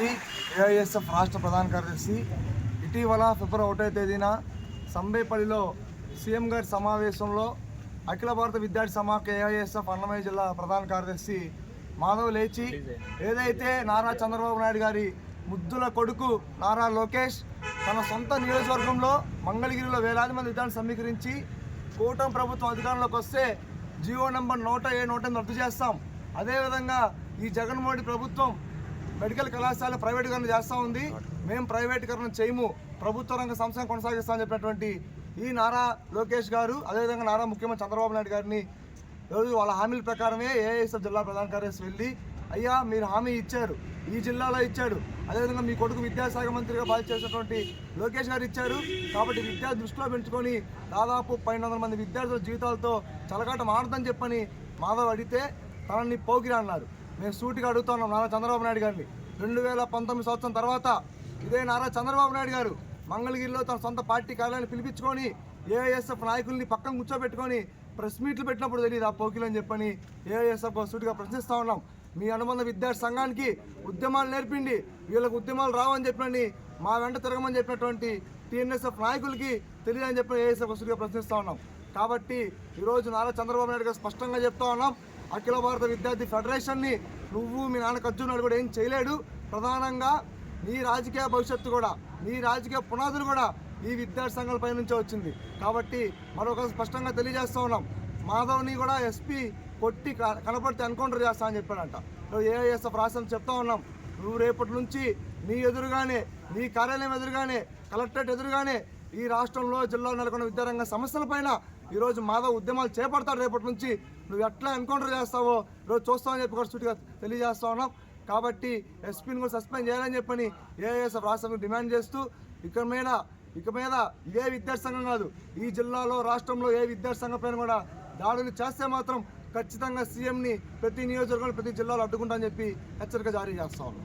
కార్యదర్శి, ఏఐఎస్ఎఫ్ రాష్ట్ర ప్రధాన కార్యదర్శి. ఇటీవల ఫిబ్రవరి 1వ తేదీన సంబేపల్లిలో సీఎం గారి సమావేశంలో అఖిల భారత విద్యార్థి సమాఖ్య ఏఐఎస్ఎఫ్ అన్నమయ్య జిల్లా ప్రధాన కార్యదర్శి మాధవ్ లేచి ఏదైతే నారా చంద్రబాబు నాయుడు గారి ముద్దుల కొడుకు నారా లోకేష్ తన సొంత నియోజకవర్గంలో మంగళగిరిలో వేలాది మంది విద్యార్థులను సమీకరించి కూటమి ప్రభుత్వం అధికారంలోకి వస్తే జియో నెంబర్ 107 రద్దు చేస్తాం, అదేవిధంగా ఈ జగన్మోహన్ ప్రభుత్వం మెడికల్ కళాశాల ప్రైవేటీకరణ చేస్తూ ఉంది, మేము ప్రైవేటీకరణ చేయము, ప్రభుత్వ రంగ సంస్థను కొనసాగిస్తామని చెప్పినటువంటి ఈ నారా లోకేష్ గారు, అదేవిధంగా నారా ముఖ్యమంత్రి చంద్రబాబు నాయుడు గారిని ఈరోజు వాళ్ళ హామీల ప్రకారమే ఏఐఎస్ఎఫ్ జిల్లా ప్రధాన కార్యదర్శి వెళ్ళి, అయ్యా మీరు హామీ ఇచ్చారు, ఈ జిల్లాలో ఇచ్చాడు, అదేవిధంగా మీ కొడుకు విద్యాశాఖ మంత్రిగా బాధ్యత చేసినటువంటి లోకేష్ గారు ఇచ్చారు, కాబట్టి విద్యార్థి దృష్టిలో పెంచుకొని దాదాపు 1200 మంది విద్యార్థుల జీవితాలతో చలగాటం ఆడదని చెప్పని మాధవ్ అడిగితే తనని పోకిరా అన్నారు. మేము సూటిగా అడుగుతున్నాం నారా చంద్రబాబు నాయుడు గారిని. 2019 సంవత్సరం తర్వాత ఇదే నారా చంద్రబాబు నాయుడు గారు మంగళగిరిలో తన సొంత పార్టీ కార్యాలయాన్ని పిలిపించుకొని ఏఐఎస్ఎఫ్ నాయకుల్ని పక్కన కూర్చోబెట్టుకొని ప్రెస్ మీట్లు పెట్టినప్పుడు తెలియదు ఆ పోకిలు అని చెప్పని ఏఐఎస్ఎఫ్ సూటిగా ప్రశ్నిస్తూ ఉన్నాం. మీ అనుబంధ విద్యార్థి సంఘానికి ఉద్యమాలు నేర్పిండి, వీళ్ళకి ఉద్యమాలు రావని చెప్పినని మా వెంట తిరగమని చెప్పినటువంటి టీఎన్ఎస్ఎఫ్ నాయకులకి తెలియదని చెప్పి ఏఐఎస్ఎఫ్ సూటిగా ప్రశ్నిస్తూ ఉన్నాం. కాబట్టి ఈరోజు నారా చంద్రబాబు నాయుడు గారు స్పష్టంగా చెప్తా ఉన్నాం, అఖిల భారత విద్యార్థి ఫెడరేషన్ని నువ్వు మీ నాన్న అర్జున్ కూడా ఏం చేయలేడు. ప్రధానంగా నీ రాజకీయ భవిష్యత్తు కూడా, నీ రాజకీయ పునాదులు కూడా ఈ విద్యార్థి సంఘాల పై నుంచే వచ్చింది. కాబట్టి మరొక స్పష్టంగా తెలియజేస్తూ ఉన్నాం, మాధవ్ని కూడా ఎస్పీ కొట్టి కనపడితే ఎన్కౌంటర్ చేస్తా అని చెప్పాడంట. ఏఐఎస్ఎఫ్ రాష్ట్రం చెప్తా ఉన్నాం, నువ్వు రేపటి నుంచి నీ ఎదురుగానే, నీ కార్యాలయం ఎదురుగానే, కలెక్టరేట్ ఎదురుగానే ఈ రాష్ట్రంలో జిల్లాలో నెలకొన్న విద్యారంగ సమస్యలపైన ఈరోజు మాధవ్ ఉద్యమాలు చేపడతాడు. రేపటి నుంచి నువ్వు ఎట్లా ఎన్కౌంటర్ చేస్తావో ఈరోజు చూస్తామని చెప్పి కూడా సూటిగా తెలియజేస్తా ఉన్నాం. కాబట్టి ఎస్పీని కూడా సస్పెండ్ చేయాలని చెప్పని ఏఐఎస్ఎఫ్ రాష్ట్రం డిమాండ్ చేస్తూ ఇక మీద ఏ విద్యార్థి సంఘం కాదు, ఈ జిల్లాలో రాష్ట్రంలో ఏ విద్యార్థి సంఘం పైన కూడా దాడులు చేస్తే మాత్రం ఖచ్చితంగా సీఎంని ప్రతి నియోజకవర్గంలో ప్రతి జిల్లాలో అడ్డుకుంటా అని చెప్పి హెచ్చరిక జారీ చేస్తా ఉన్నాం.